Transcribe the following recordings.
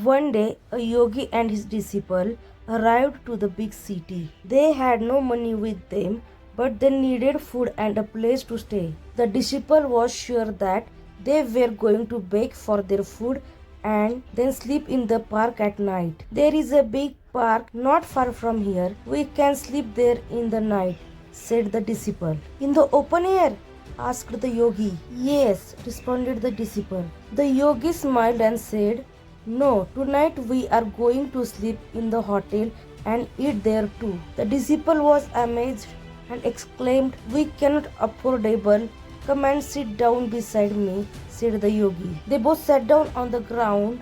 One day, a yogi and his disciple arrived to the big city. They had no money with them, but they needed food and a place to stay. The disciple was sure that they were going to beg for their food and then sleep in the park at night. There is a big park not far from here. We can sleep there in the night, said the disciple. In the open air? Asked the yogi. Yes, responded the disciple. The yogi smiled and said, no, tonight we are going to sleep in the hotel and eat there too. The disciple was amazed and exclaimed, we cannot affordable. Come and sit down beside me, said the yogi. They both sat down on the ground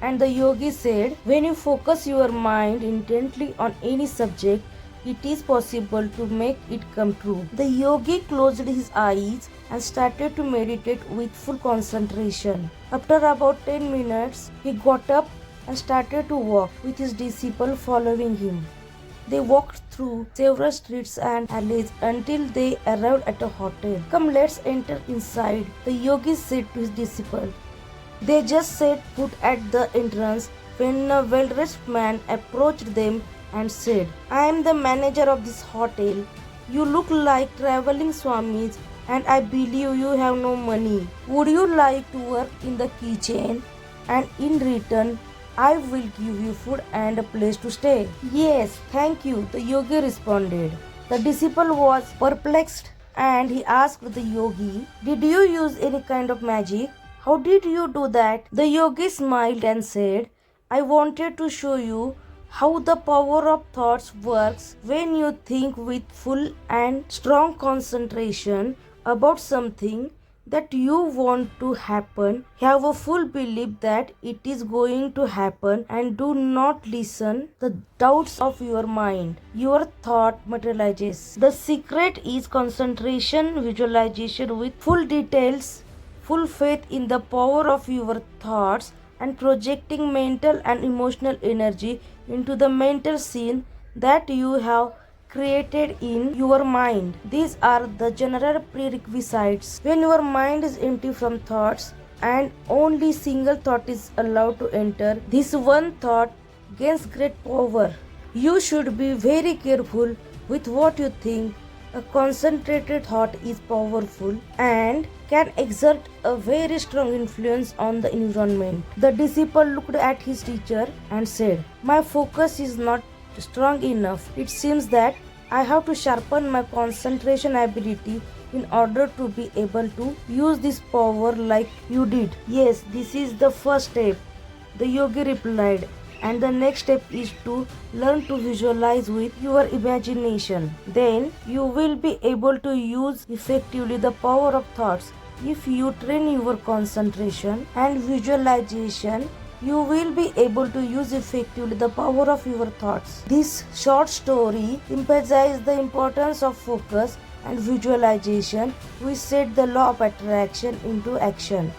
and the yogi said, when you focus your mind intently on any subject, it is possible to make it come true. The yogi closed his eyes and started to meditate with full concentration. After about 10 minutes, he got up and started to walk with his disciple following him. They walked through several streets and alleys until they arrived at a hotel. Come, let's enter inside, the yogi said to his disciple. They just set foot at the entrance when a well-dressed man approached them and said, I am the manager of this hotel. You look like traveling swamis and I believe you have no money. Would you like to work in the kitchen? And in return, I will give you food and a place to stay. Yes, thank you, the yogi responded. The disciple was perplexed and he asked the yogi, did you use any kind of magic? How did you do that? The yogi smiled and said, I wanted to show you how the power of thoughts works when you think with full and strong concentration about something that you want to happen. Have a full belief that it is going to happen and do not listen the doubts of your mind. Your thought materializes. The secret is concentration, visualization with full details, full faith in the power of your thoughts and projecting mental and emotional energy into the mental scene that you have created in your mind. These are the general prerequisites. When your mind is empty from thoughts and only single thought is allowed to enter, this one thought gains great power. You should be very careful with what you think. A concentrated thought is powerful and can exert a very strong influence on the environment. The disciple looked at his teacher and said, my focus is not strong enough. It seems that I have to sharpen my concentration ability in order to be able to use this power like you did. Yes, this is the first step, the yogi replied. And the next step is to learn to visualize with your imagination. Then you will be able to use effectively the power of thoughts. If you train your concentration and visualization, you will be able to use effectively the power of your thoughts. This short story emphasizes the importance of focus and visualization, which set the law of attraction into action.